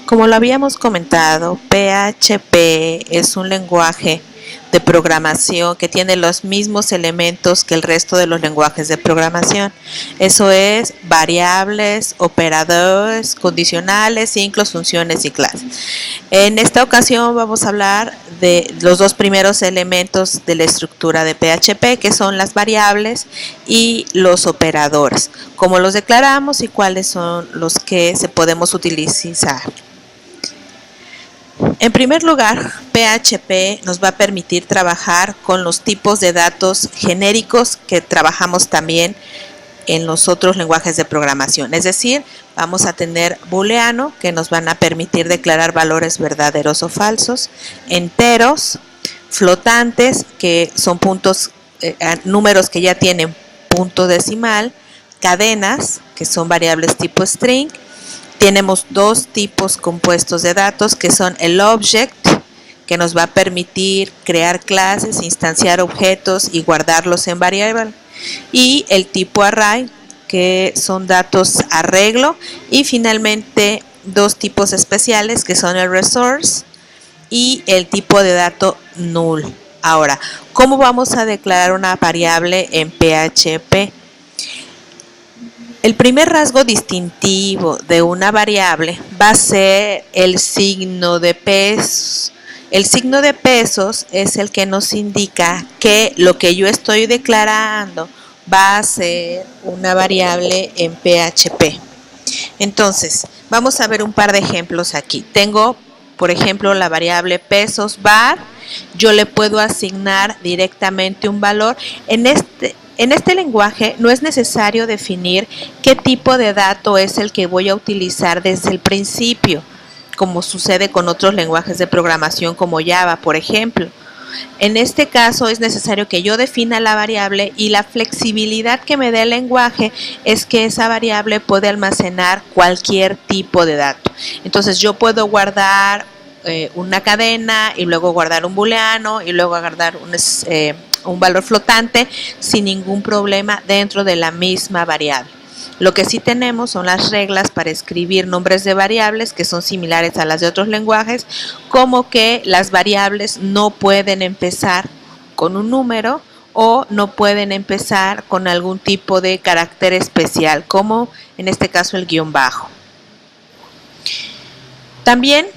Como lo habíamos comentado, PHP es un lenguaje de programación que tiene los mismos elementos que el resto de los lenguajes de programación. Eso es variables, operadores, condicionales, ciclos, funciones y clases. En esta ocasión vamos a hablar de los dos primeros elementos de la estructura de PHP, que son las variables y los operadores, cómo los declaramos y cuáles son los que se podemos utilizar. En primer lugar, PHP nos va a permitir trabajar con los tipos de datos genéricos que trabajamos también en los otros lenguajes de programación. Es decir, vamos a tener booleano, que nos van a permitir declarar valores verdaderos o falsos, enteros, flotantes, que son puntos, números que ya tienen punto decimal, cadenas, que son variables tipo string. Tenemos dos tipos compuestos de datos, que son el object, que nos va a permitir crear clases, instanciar objetos y guardarlos en variable, y el tipo array, que son datos arreglo, y finalmente dos tipos especiales, que son el resource y el tipo de dato null. Ahora, ¿cómo vamos a declarar una variable en PHP? El primer rasgo distintivo de una variable va a ser el signo de pesos. El signo de pesos es el que nos indica que lo que yo estoy declarando va a ser una variable en PHP. Entonces, vamos a ver un par de ejemplos aquí. Tengo, por ejemplo, la variable pesos var. Yo le puedo asignar directamente un valor. En este lenguaje no es necesario definir qué tipo de dato es el que voy a utilizar desde el principio, como sucede con otros lenguajes de programación como Java, por ejemplo. En este caso es necesario que yo defina la variable, y la flexibilidad que me dé el lenguaje es que esa variable puede almacenar cualquier tipo de dato. Entonces yo puedo guardar una cadena, y luego guardar un booleano, y luego guardar un valor flotante sin ningún problema dentro de la misma variable. Lo que sí tenemos son las reglas para escribir nombres de variables, que son similares a las de otros lenguajes, como que las variables no pueden empezar con un número o no pueden empezar con algún tipo de carácter especial, como en este caso el guión bajo. También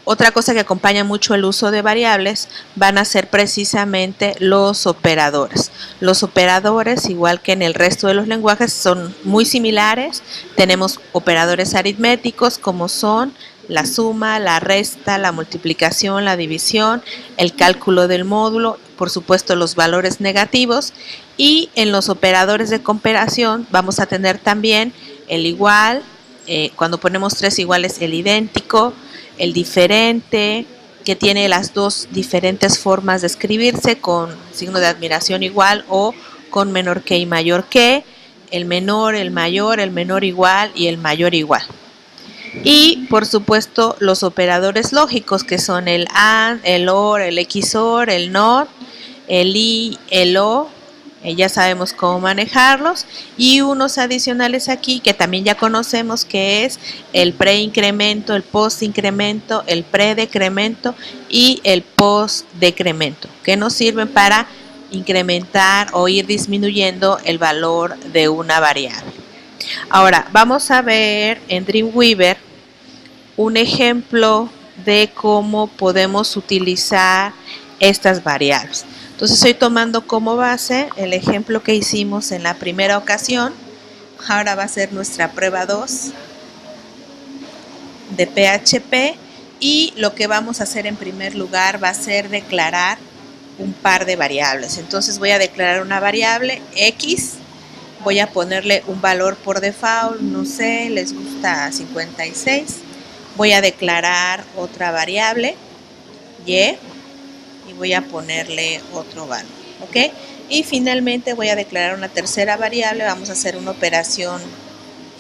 otra cosa que acompaña mucho el uso de variables van a ser precisamente los operadores. Los operadores, igual que en el resto de los lenguajes, son muy similares. Tenemos operadores aritméticos, como son la suma, la resta, la multiplicación, la división, el cálculo del módulo, por supuesto los valores negativos. Y en los operadores de comparación vamos a tener también el igual, cuando ponemos tres iguales, el idéntico, el diferente, que tiene las dos diferentes formas de escribirse, con signo de admiración igual o con menor que y mayor que, el menor igual y el mayor igual. Y por supuesto los operadores lógicos, que son el AND, el OR, el XOR, el NOT, el I, el O. Ya sabemos cómo manejarlos, y unos adicionales aquí que también ya conocemos, que es el preincremento, el postincremento, el predecremento y el postdecremento, que nos sirven para incrementar o ir disminuyendo el valor de una variable. Ahora vamos a ver en Dreamweaver un ejemplo de cómo podemos utilizar estas variables. Entonces estoy tomando como base el ejemplo que hicimos en la primera ocasión. Ahora va a ser nuestra prueba 2 de PHP, y lo que vamos a hacer en primer lugar va a ser declarar un par de variables. Entonces voy a declarar una variable X, voy a ponerle un valor por default, no sé, les gusta 56. Voy a declarar otra variable Y, y voy a ponerle otro valor, ¿ok? Y finalmente voy a declarar una tercera variable. Vamos a hacer una operación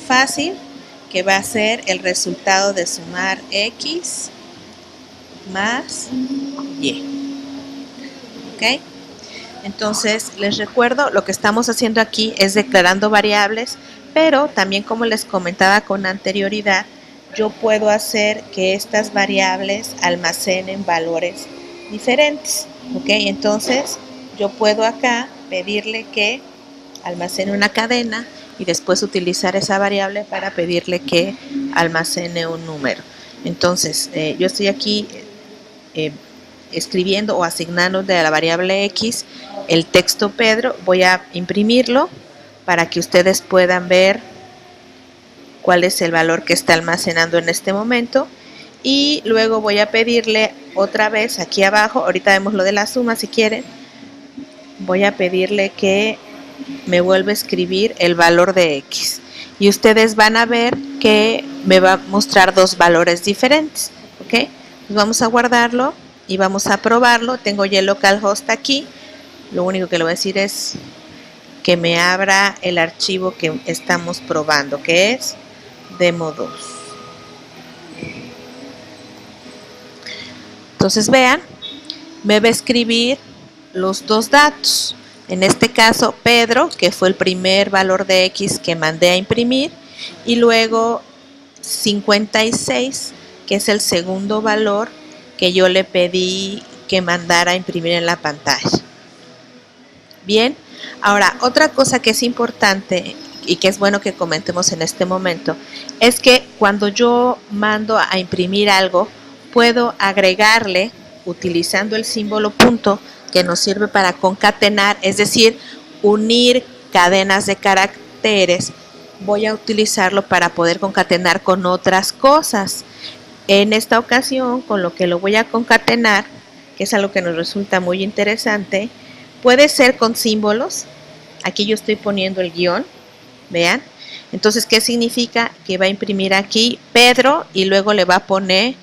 fácil, que va a ser el resultado de sumar X más Y, ¿ok? Entonces les recuerdo, lo que estamos haciendo aquí es declarando variables, pero también, como les comentaba con anterioridad, yo puedo hacer que estas variables almacenen valores diferentes, ¿ok? Entonces, yo puedo acá pedirle que almacene una cadena y después utilizar esa variable para pedirle que almacene un número. Entonces, yo estoy aquí escribiendo o asignándole a la variable X el texto Pedro. Voy a imprimirlo para que ustedes puedan ver cuál es el valor que está almacenando en este momento. Y luego voy a pedirle otra vez aquí abajo, ahorita vemos lo de la suma si quieren, voy a pedirle que me vuelva a escribir el valor de X. Y ustedes van a ver que me va a mostrar dos valores diferentes, ¿ok? Pues vamos a guardarlo y vamos a probarlo. Tengo ya el localhost aquí. Lo único que le voy a decir es que me abra el archivo que estamos probando, que es demo2. Entonces vean, me va a escribir los dos datos. En este caso, Pedro, que fue el primer valor de X que mandé a imprimir, y luego 56, que es el segundo valor que yo le pedí que mandara a imprimir en la pantalla. Bien, ahora otra cosa que es importante y que es bueno que comentemos en este momento es que cuando yo mando a imprimir algo, puedo agregarle utilizando el símbolo punto que nos sirve para concatenar, es decir, unir cadenas de caracteres. Voy a utilizarlo para poder concatenar con otras cosas. En esta ocasión, con lo que lo voy a concatenar, que es algo que nos resulta muy interesante, puede ser con símbolos. Aquí yo estoy poniendo el guión, vean. Entonces, ¿qué significa? Que va a imprimir aquí Pedro y luego le va a poner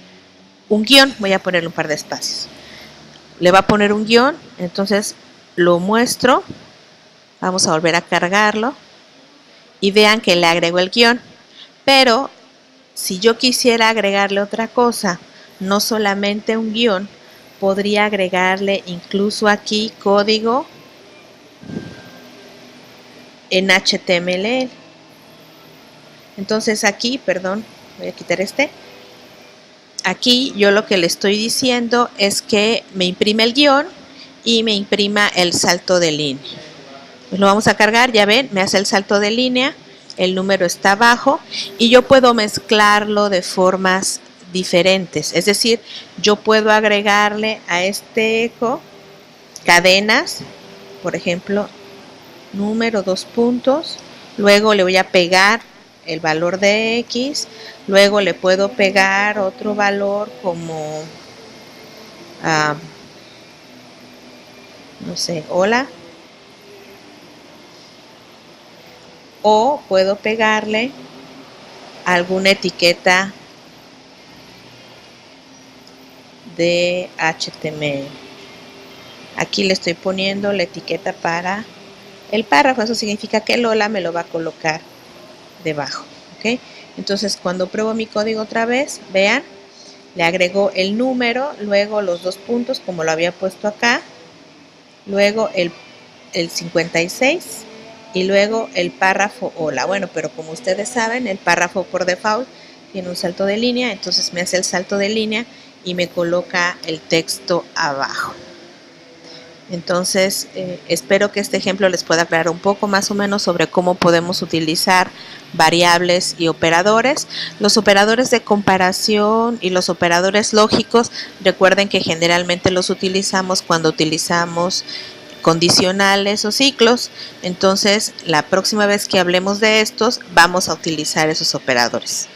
un guión. Voy a ponerle un par de espacios. Le va a poner un guión, entonces lo muestro. Vamos a volver a cargarlo. Y vean que le agrego el guión. Pero si yo quisiera agregarle otra cosa, no solamente un guión, podría agregarle incluso aquí código en HTML. Entonces aquí, perdón, voy a quitar este. Aquí yo lo que le estoy diciendo es que me imprime el guión y me imprima el salto de línea. Pues lo vamos a cargar, ya ven, me hace el salto de línea, el número está abajo y yo puedo mezclarlo de formas diferentes. Es decir, yo puedo agregarle a este eco cadenas, por ejemplo, número, 2 puntos, luego le voy a pegar el valor de X, luego le puedo pegar otro valor como, no sé, hola, o puedo pegarle alguna etiqueta de HTML. Aquí le estoy poniendo la etiqueta para el párrafo, eso significa que el hola me lo va a colocar debajo, ¿ok? Entonces cuando pruebo mi código otra vez, vean, le agrego el número, luego los 2 puntos como lo había puesto acá, luego el 56 y luego el párrafo hola. Bueno, pero como ustedes saben, el párrafo por default tiene un salto de línea, entonces me hace el salto de línea y me coloca el texto abajo. Entonces, espero que este ejemplo les pueda aclarar un poco más o menos sobre cómo podemos utilizar variables y operadores. Los operadores de comparación y los operadores lógicos, recuerden que generalmente los utilizamos cuando utilizamos condicionales o ciclos. Entonces, la próxima vez que hablemos de estos, vamos a utilizar esos operadores.